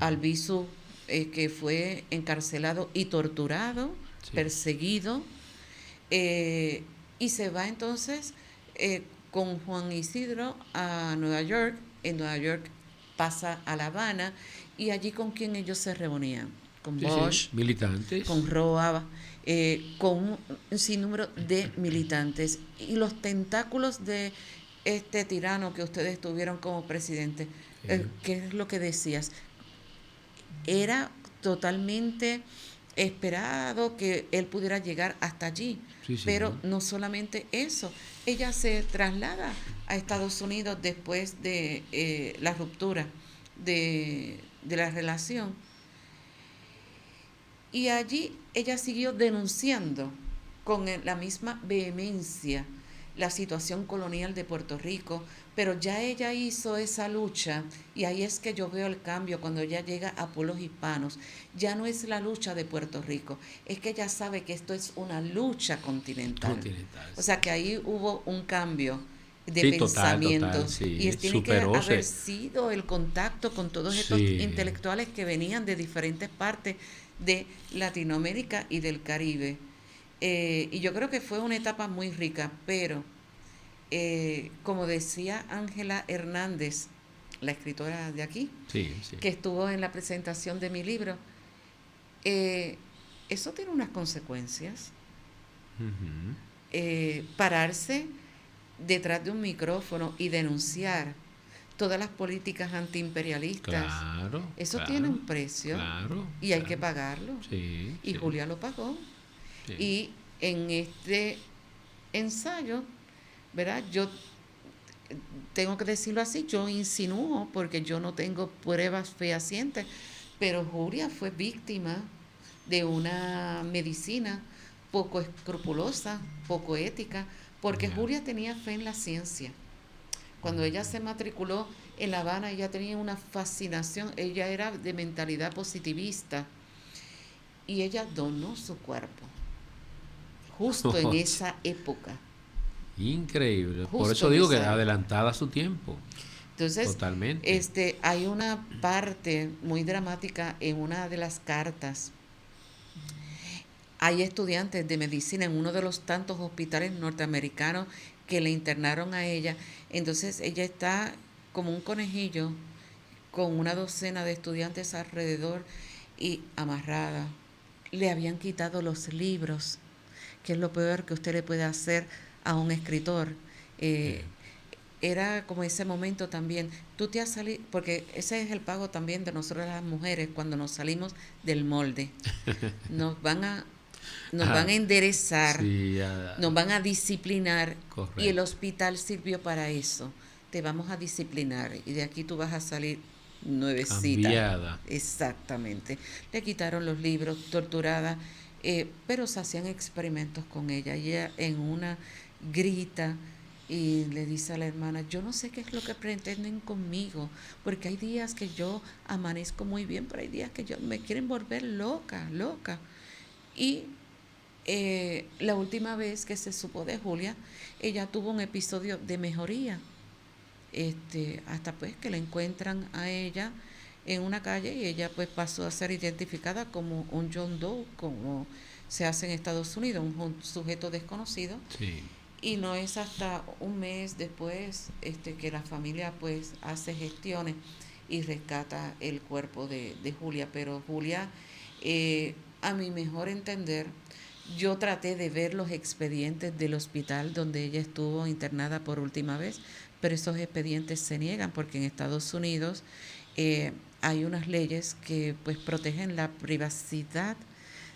Albizu, que fue encarcelado y torturado, Sí. perseguido, y se va entonces con Juan Isidro a Nueva York. En Nueva York pasa a La Habana y allí con quien ellos se reunían, con Sí, Bosch, sí, militantes. con Roa, con un sinnúmero de militantes y los tentáculos de este tirano que ustedes tuvieron como presidente. Sí. ¿Qué es lo que decías? Era totalmente esperado que él pudiera llegar hasta allí, Sí, sí. pero no solamente eso, ella se traslada a Estados Unidos después de la ruptura de la relación. Y allí ella siguió denunciando con la misma vehemencia la situación colonial de Puerto Rico, pero ya ella hizo esa lucha y ahí es que yo veo el cambio cuando ella llega a pueblos hispanos. Ya no es la lucha de Puerto Rico, es que ella sabe que esto es una lucha continental. O sea que ahí hubo un cambio de Sí, pensamiento total, sí, y tiene superóse. que haber sido el contacto con todos estos Sí. intelectuales que venían de diferentes partes de Latinoamérica y del Caribe. Y yo creo que fue una etapa muy rica, pero como decía Ángela Hernández, la escritora de aquí, Sí, sí. que estuvo en la presentación de mi libro, eso tiene unas consecuencias. Ujú. Pararse detrás de un micrófono y denunciar todas las políticas antiimperialistas, Claro. eso claro, tiene un precio Claro. y hay claro. que pagarlo. Sí. Y sí, Julia lo pagó. sí. Y en este ensayo, ¿verdad? Yo tengo que decirlo así, yo insinúo porque yo no tengo pruebas fehacientes, pero Julia fue víctima de una medicina poco escrupulosa, poco ética, porque Ya. Julia tenía fe en la ciencia. Cuando ella se matriculó en La Habana, ella tenía una fascinación, ella era de mentalidad positivista y ella donó su cuerpo justo en esa época. Increíble. Por Justo eso en digo que esa época. adelantada a su tiempo. Entonces, Totalmente. hay una parte muy dramática en una de las cartas. Hay estudiantes de medicina en uno de los tantos hospitales norteamericanos que le internaron a ella. Entonces, ella está como un conejillo con una docena de estudiantes alrededor y amarrada. Le habían quitado los libros, que es lo peor que usted le puede hacer a un escritor. Era como ese momento también, tú te has salido, porque ese es el pago también de nosotros las mujeres cuando nos salimos del molde. Nos van a enderezar, Sí, nos van a disciplinar. Correcto. Y el hospital sirvió para eso. Te vamos a disciplinar y de aquí tú vas a salir nuevecita. Cambiada. Exactamente. Le quitaron los libros, torturada, pero se hacían experimentos con ella. Y ella en una grita y le dice a la hermana, yo no sé qué es lo que pretenden conmigo, porque hay días que yo amanezco muy bien, pero hay días que me quieren volver loca. Y la última vez que se supo de Julia, ella tuvo un episodio de mejoría hasta pues que la encuentran a ella en una calle y ella pues pasó a ser identificada como un John Doe, como se hace en Estados Unidos, un sujeto desconocido. Sí. Y no es hasta un mes después que la familia pues hace gestiones y rescata el cuerpo de Julia. Pero Julia, a mi mejor entender, yo traté de ver los expedientes del hospital donde ella estuvo internada por última vez, pero esos expedientes se niegan porque en Estados Unidos hay unas leyes que pues protegen la privacidad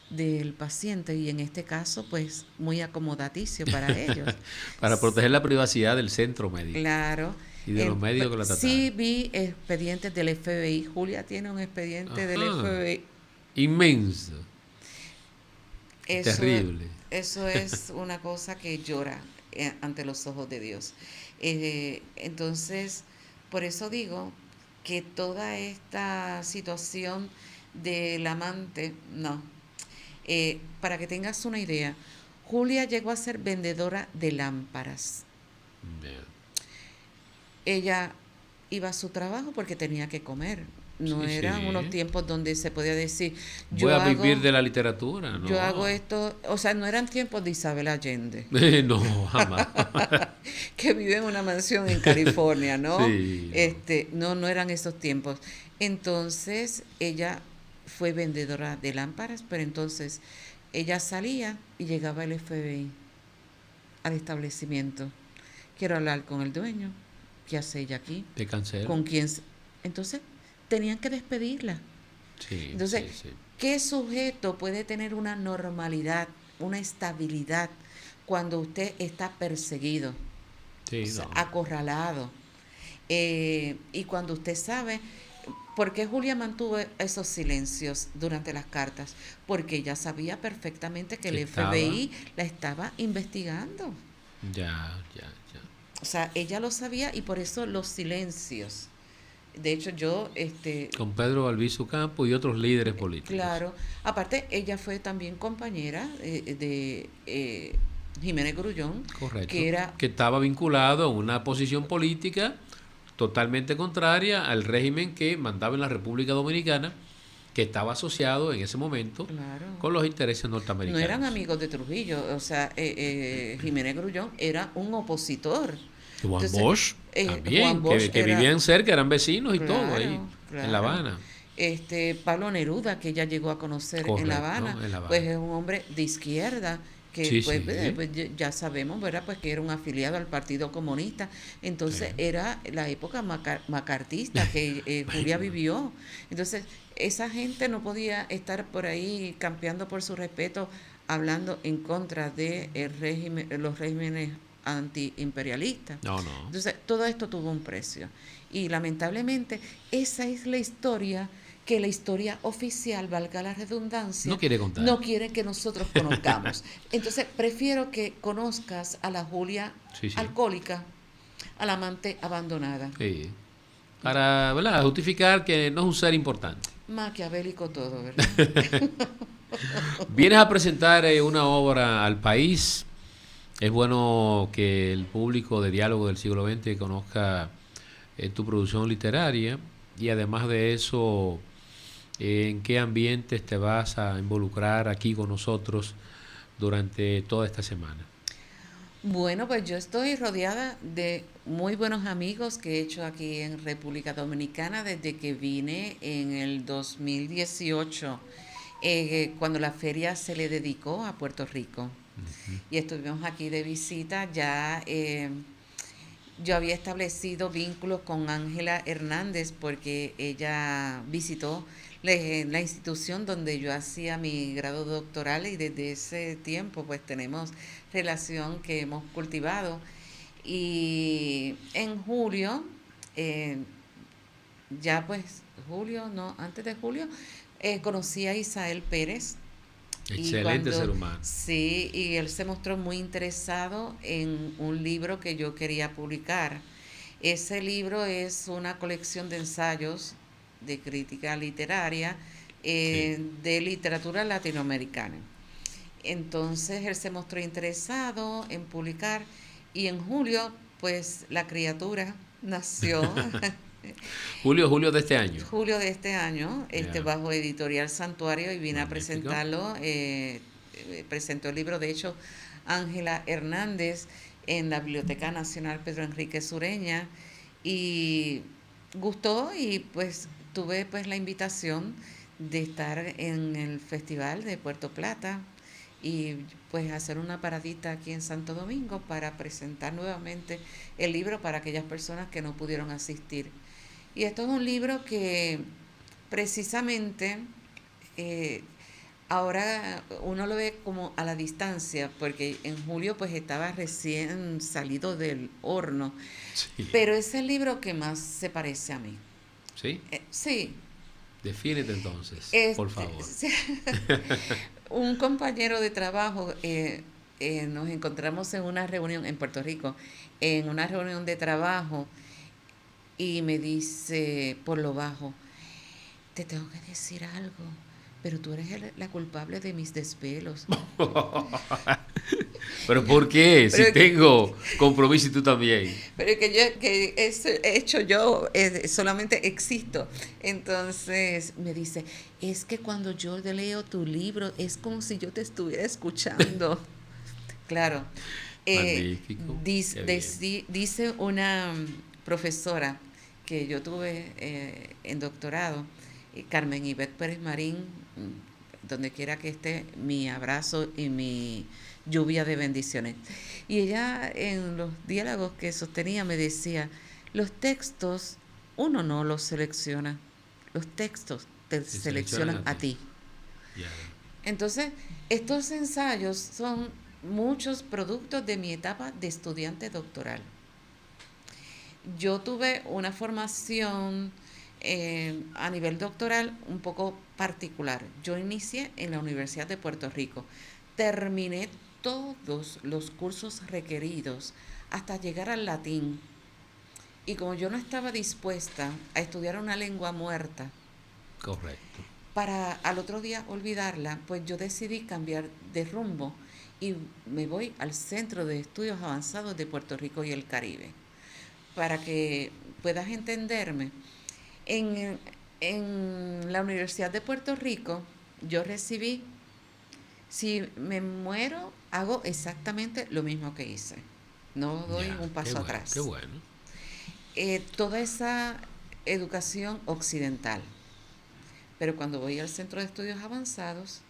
del paciente y en este caso pues muy acomodaticio para ellos. Para proteger la privacidad del centro médico. Claro. Y de los médicos que la trataron. Sí vi expedientes del FBI. Julia tiene un expediente del FBI. Inmenso. Eso, terrible. Eso es una cosa que llora ante los ojos de Dios. Entonces, por eso digo que toda esta situación del amante, no. Para que tengas una idea, Julia llegó a ser vendedora de lámparas. Bien. Ella iba a su trabajo porque tenía que comer. No eran unos tiempos donde se podía decir, voy a vivir de la literatura, ¿no? Yo hago esto, o sea, no eran tiempos de Isabel Allende. No, jamás. Que vive en una mansión en California, ¿no? Sí. No eran esos tiempos. Entonces, ella fue vendedora de lámparas, pero entonces ella salía y llegaba el FBI al establecimiento. Quiero hablar con el dueño. ¿Qué hace ella aquí? Te cancela. ¿Con quién? Entonces, tenían que despedirla. Sí, entonces, sí. ¿qué sujeto puede tener una normalidad, una estabilidad cuando usted está perseguido, acorralado? Y cuando usted sabe, ¿por qué Julia mantuvo esos silencios durante las cartas? Porque ella sabía perfectamente que el FBI la estaba investigando. Ya. O sea, ella lo sabía y por eso los silencios. De hecho, yo... con Pedro Albizu Campos y otros líderes políticos. Claro. Aparte, ella fue también compañera de Jiménez Grullón. Correcto. Que estaba vinculado a una posición política totalmente contraria al régimen que mandaba en la República Dominicana, que estaba asociado en ese momento con los intereses norteamericanos. No eran amigos de Trujillo. O sea, Jiménez Grullón era un opositor. Juan Bosch también, que vivían cerca, eran vecinos y todo ahí, en La Habana. Pablo Neruda, que ella llegó a conocer en La Habana, pues es un hombre de izquierda, que pues ya sabemos, ¿verdad? Pues que era un afiliado al Partido Comunista. Entonces era la época macartista que Julia vivió. Entonces esa gente no podía estar por ahí campeando por su respeto, hablando en contra de los regímenes antiimperialista. No. Entonces, todo esto tuvo un precio. Y lamentablemente, esa es la historia que la historia oficial, valga la redundancia, no quiere contar. No quiere que nosotros conozcamos. Entonces, prefiero que conozcas a la Julia alcohólica, a la amante abandonada. Sí. Para, ¿verdad?, justificar que no es un ser importante. Maquiavélico todo, ¿verdad? Vienes a presentar una obra al país. Es bueno que el público de Diálogo del Siglo XX conozca tu producción literaria y además de eso, en qué ambientes te vas a involucrar aquí con nosotros durante toda esta semana. Bueno, pues yo estoy rodeada de muy buenos amigos que he hecho aquí en República Dominicana desde que vine en el 2018, cuando la feria se le dedicó a Puerto Rico. Y estuvimos aquí de visita. Ya yo había establecido vínculos con Ángela Hernández porque ella visitó la institución donde yo hacía mi grado doctoral y desde ese tiempo pues tenemos relación que hemos cultivado. Y en julio, antes de julio, conocí a Isael Pérez. Excelente ser humano. Sí, y él se mostró muy interesado en un libro que yo quería publicar. Ese libro es una colección de ensayos de crítica literaria de literatura latinoamericana. Entonces él se mostró interesado en publicar y en julio, pues la criatura nació Julio de este año. julio de este año, Ya. bajo Editorial Santuario, y vine a Magnífico. presentarlo. Presentó el libro, de hecho, Ángela Hernández en la Biblioteca Nacional Pedro Enrique Sureña, y gustó, y pues tuve pues la invitación de estar en el Festival de Puerto Plata y pues hacer una paradita aquí en Santo Domingo para presentar nuevamente el libro para aquellas personas que no pudieron asistir. Y esto es un libro que precisamente ahora uno lo ve como a la distancia, porque en julio pues estaba recién salido del horno, Sí. pero es el libro que más se parece a mí. ¿Sí? Sí, Defínete entonces, por favor. sí. Un compañero de trabajo, nos encontramos en una reunión en Puerto Rico, en una reunión de trabajo, y me dice por lo bajo: te tengo que decir algo, pero tú eres la culpable de mis desvelos. ¿Pero por qué? Si Pero que- tengo compromiso y tú también. Pero que he hecho yo, solamente existo. Entonces me dice: es que cuando yo leo tu libro es como si yo te estuviera escuchando. Claro. Magnífico. Qué bien. Dice una profesora que yo tuve en doctorado, Carmen Ivette Pérez Marín, donde quiera que esté, mi abrazo y mi lluvia de bendiciones. Y ella, en los diálogos que sostenía, me decía: los textos uno no los selecciona, los textos te seleccionan a ti. Ya. Entonces, estos ensayos son muchos productos de mi etapa de estudiante doctoral. Yo tuve una formación a nivel doctoral un poco particular. Yo inicié en la Universidad de Puerto Rico. Terminé todos los cursos requeridos hasta llegar al latín. Y como yo no estaba dispuesta a estudiar una lengua muerta Correcto. para al otro día olvidarla, pues yo decidí cambiar de rumbo y me voy al Centro de Estudios Avanzados de Puerto Rico y el Caribe. Para que puedas entenderme, en la Universidad de Puerto Rico yo recibí, si me muero, hago exactamente lo mismo que hice. No doy Ya, un paso atrás. Qué bueno. Toda esa educación occidental. Pero cuando voy al Centro de Estudios Avanzados,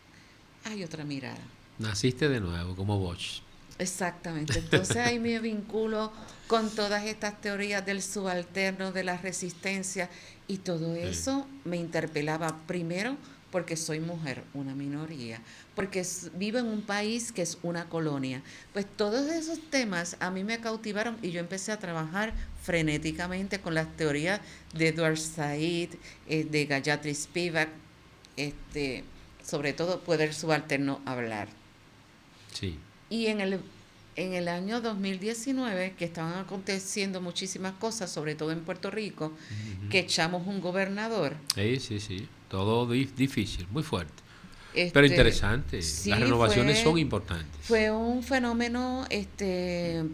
hay otra mirada. Naciste de nuevo como Bosch. Exactamente. Entonces ahí me vinculo con todas estas teorías del subalterno, de la resistencia, y todo eso me interpelaba, primero porque soy mujer, una minoría, porque vivo en un país que es una colonia. Pues todos esos temas a mí me cautivaron y yo empecé a trabajar frenéticamente con las teorías de Edward Said, de Gayatri Spivak, sobre todo puede el subalterno hablar. Sí. Y en el año 2019, que estaban aconteciendo muchísimas cosas, sobre todo en Puerto Rico, que echamos un gobernador. Sí. Todo difícil, muy fuerte. Pero interesante. Sí, las renovaciones son importantes. Fue un fenómeno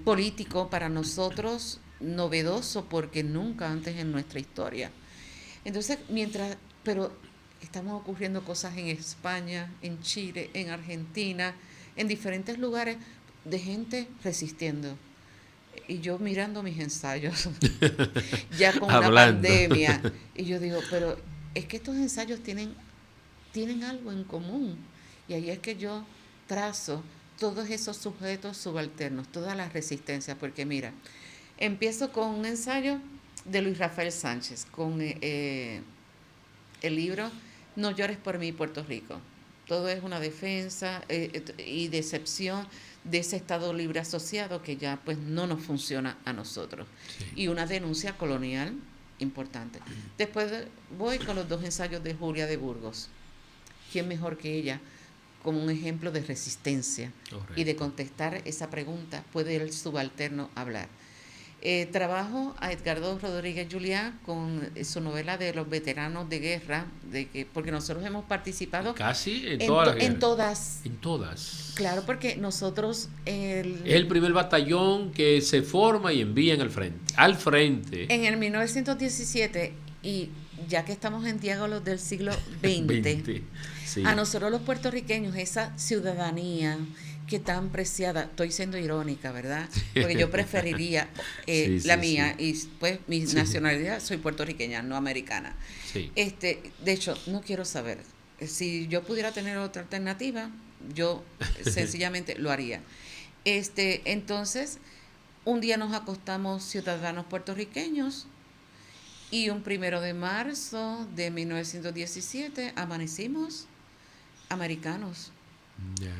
político para nosotros novedoso, porque nunca antes en nuestra historia. Entonces, pero estamos ocurriendo cosas en España, en Chile, en Argentina, en diferentes lugares, de gente resistiendo. Y yo mirando mis ensayos, ya con una pandemia. Y yo digo, pero es que estos ensayos tienen algo en común. Y ahí es que yo trazo todos esos sujetos subalternos, todas las resistencias. Porque mira, empiezo con un ensayo de Luis Rafael Sánchez, con el libro No llores por mí, Puerto Rico. Todo es una defensa y decepción de ese Estado libre asociado que ya pues no nos funciona a nosotros. Sí. Y una denuncia colonial importante. Después voy con los dos ensayos de Julia de Burgos. ¿Quién mejor que ella como un ejemplo de resistencia? Correcto. Y de contestar esa pregunta, ¿puede el subalterno hablar? Trabajo a Edgardo Rodríguez Juliá con su novela de los veteranos de guerra, porque nosotros hemos participado casi en todas las guerras. En todas. En todas. Claro, porque nosotros... Es el primer batallón que se forma y envían al frente. Al frente. En el 1917, y ya que estamos en diálogos del siglo XX, sí. A nosotros los puertorriqueños, esa ciudadanía que tan preciada, estoy siendo irónica, ¿verdad? Porque yo preferiría la mía, y pues mi nacionalidad, soy puertorriqueña, no americana. Sí. De hecho, no quiero saber. Si yo pudiera tener otra alternativa, yo sencillamente lo haría. Entonces, un día nos acostamos ciudadanos puertorriqueños y un 1 de marzo de 1917 amanecimos americanos. Yeah.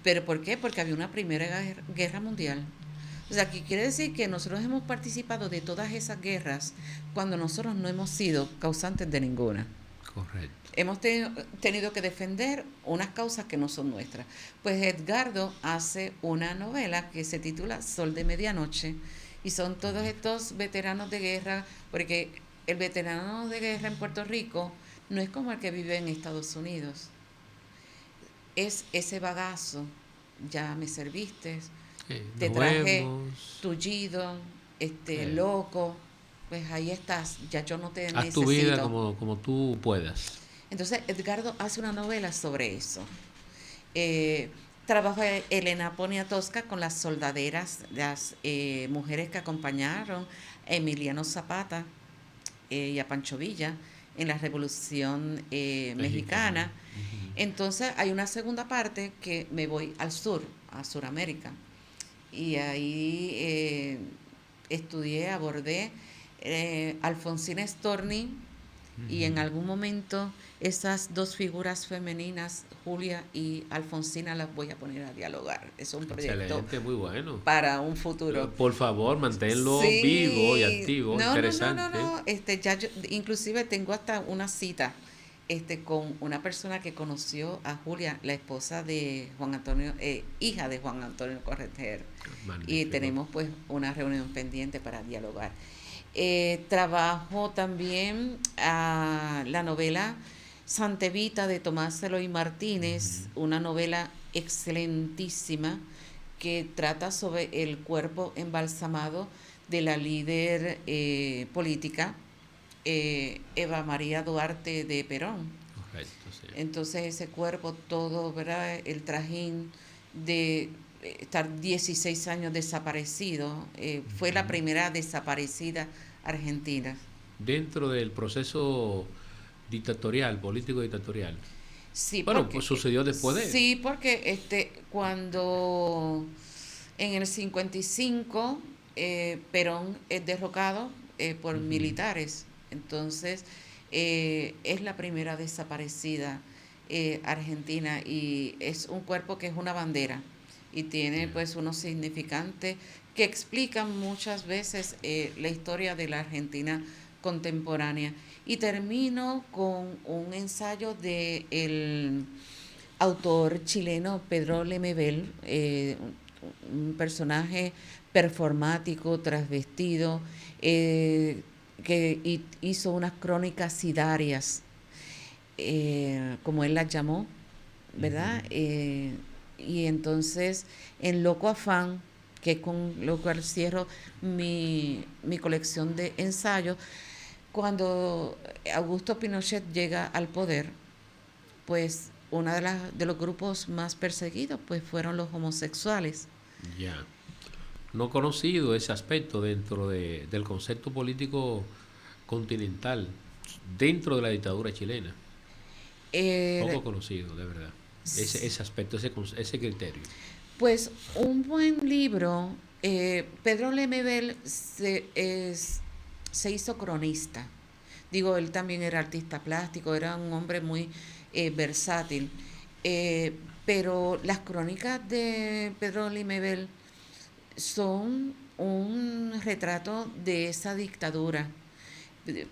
¿Pero por qué? Porque había una primera guerra mundial. O sea, que quiere decir que nosotros hemos participado de todas esas guerras cuando nosotros no hemos sido causantes de ninguna. Correcto. Hemos tenido que defender unas causas que no son nuestras. Pues Edgardo hace una novela que se titula Sol de Medianoche, y son todos estos veteranos de guerra, porque el veterano de guerra en Puerto Rico no es como el que vive en Estados Unidos. Es ese bagazo, ya me serviste, te traje tullido, loco, pues ahí estás, ya yo no te necesito. Haz tu vida como tú puedas. Entonces Edgardo hace una novela sobre eso. Trabaja Elena Poniatowska con las soldaderas, las mujeres que acompañaron a Emiliano Zapata y a Pancho Villa en la Revolución Mexicana. Uh-huh. Entonces hay una segunda parte que me voy al sur, a Suramérica, y ahí abordé Alfonsina Storni, uh-huh. Y en algún momento esas dos figuras femeninas, Julia y Alfonsina, las voy a poner a dialogar. Es un proyecto muy bueno para un futuro. Por favor, manténlo vivo y activo, interesante. No. Inclusive tengo hasta una cita con una persona que conoció a Julia, la esposa de Juan Antonio, hija de Juan Antonio Corretjer. Magnífico. Y tenemos pues una reunión pendiente para dialogar. Trabajo también a la novela Santa Evita de Tomás Eloy Martínez, uh-huh. Una novela excelentísima que trata sobre el cuerpo embalsamado de la líder política Eva María Duarte de Perón. Correcto, sí. Entonces ese cuerpo todo, ¿verdad? El trajín de estar 16 años desaparecido, fue la primera desaparecida argentina. Dentro del proceso dictatorial, político dictatorial. Sí, bueno, porque, pues sucedió después de... Sí, porque cuando en el 55 Perón es derrocado por militares, entonces es la primera desaparecida argentina, y es un cuerpo que es una bandera y tiene pues unos significantes que explican muchas veces la historia de la Argentina contemporánea. Y termino con un ensayo del autor chileno Pedro Lemebel, un personaje performático, transvestido, que hizo unas crónicas sidarias, como él las llamó, ¿verdad? Uh-huh. Y entonces, en Loco Afán, que es con lo cual cierro mi colección de ensayos, cuando Augusto Pinochet llega al poder, pues uno de los grupos más perseguidos pues fueron los homosexuales. Ya. No conocido ese aspecto dentro del concepto político continental, dentro de la dictadura chilena. Poco conocido, de verdad. Ese aspecto, ese criterio. Pues un buen libro, Pedro Lemebel se hizo cronista. Digo, él también era artista plástico, era un hombre muy versátil. Pero las crónicas de Pedro Lemebel son un retrato de esa dictadura.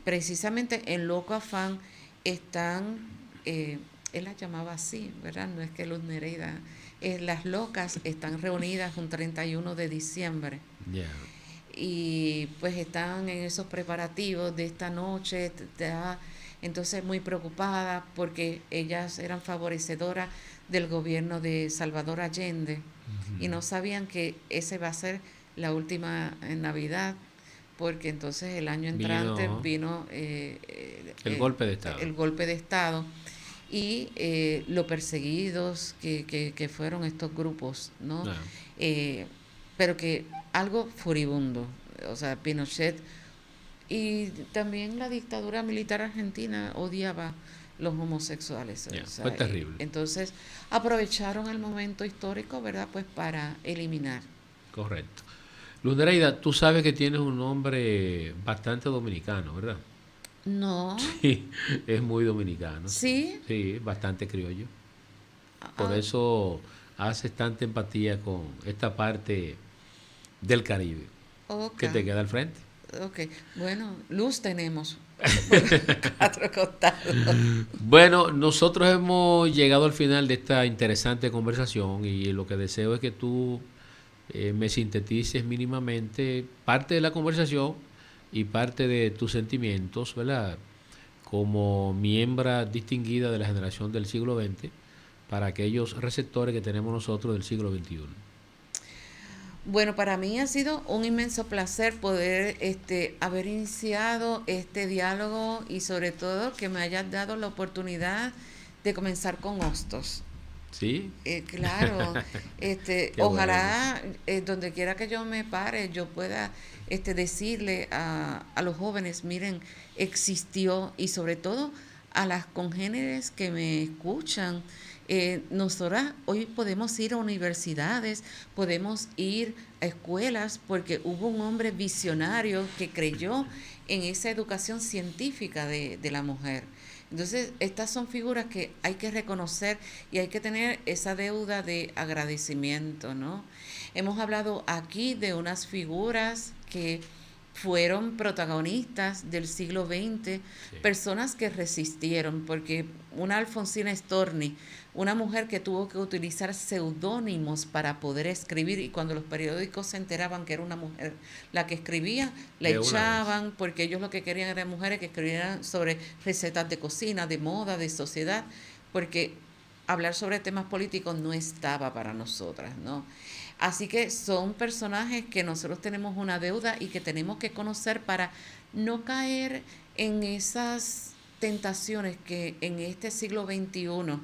Precisamente en Loco Afán están, él las llamaba así, ¿verdad? No es que Luz Nereida, las locas están reunidas un 31 de diciembre. Yeah. y pues están en esos preparativos de esta noche, entonces muy preocupada porque ellas eran favorecedoras del gobierno de Salvador Allende y no sabían que ese va a ser la última Navidad, porque entonces el año entrante vino el golpe de Estado. El golpe de Estado y lo perseguidos que fueron estos grupos, ¿no? Pero que algo furibundo, o sea, Pinochet y también la dictadura militar argentina odiaba los homosexuales. O sea, fue terrible. Entonces aprovecharon el momento histórico, ¿verdad? Pues para eliminar. Correcto. Luz Nereida, tú sabes que tienes un nombre bastante dominicano, ¿verdad? No. Sí, es muy dominicano. ¿Sí? Sí, bastante criollo. Por eso haces tanta empatía con esta parte del Caribe, que te queda al frente. Ok, bueno, luz tenemos. 4 costados. Bueno, nosotros hemos llegado al final de esta interesante conversación y lo que deseo es que tú me sintetices mínimamente parte de la conversación y parte de tus sentimientos, ¿verdad? Como miembro distinguida de la generación del siglo XX para aquellos receptores que tenemos nosotros del siglo XXI. Bueno, para mí ha sido un inmenso placer poder haber iniciado este diálogo y sobre todo que me hayas dado la oportunidad de comenzar con Hostos. Sí. Claro, ojalá donde quiera que yo me pare yo pueda decirle a los jóvenes, miren, existió, y sobre todo a las congéneres que me escuchan. Nosotras hoy podemos ir a universidades, podemos ir a escuelas, porque hubo un hombre visionario que creyó en esa educación científica de la mujer. Entonces, estas son figuras que hay que reconocer y hay que tener esa deuda de agradecimiento, ¿no? Hemos hablado aquí de unas figuras que fueron protagonistas del siglo XX, sí, personas que resistieron, porque una Alfonsina Storni, una mujer que tuvo que utilizar seudónimos para poder escribir, y cuando los periódicos se enteraban que era una mujer la que escribía, la echaban, porque ellos lo que querían eran mujeres que escribieran sobre recetas de cocina, de moda, de sociedad, porque hablar sobre temas políticos no estaba para nosotras, ¿no? Así que son personajes que nosotros tenemos una deuda y que tenemos que conocer para no caer en esas tentaciones que en este siglo XXI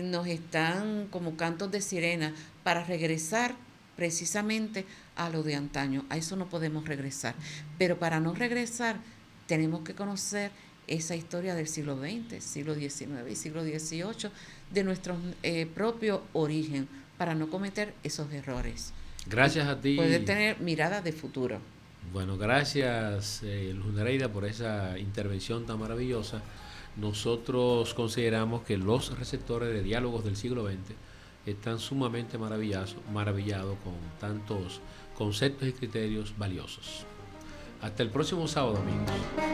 nos están como cantos de sirena para regresar precisamente a lo de antaño. A eso no podemos regresar. Pero para no regresar tenemos que conocer esa historia del siglo XX, siglo XIX y siglo XVIII, de nuestro propio origen, para no cometer esos errores. Gracias a ti. Poder tener mirada de futuro. Bueno, gracias Luz Nereida por esa intervención tan maravillosa. Nosotros consideramos que los receptores de diálogos del siglo XX están sumamente maravillados con tantos conceptos y criterios valiosos. Hasta el próximo sábado, amigos.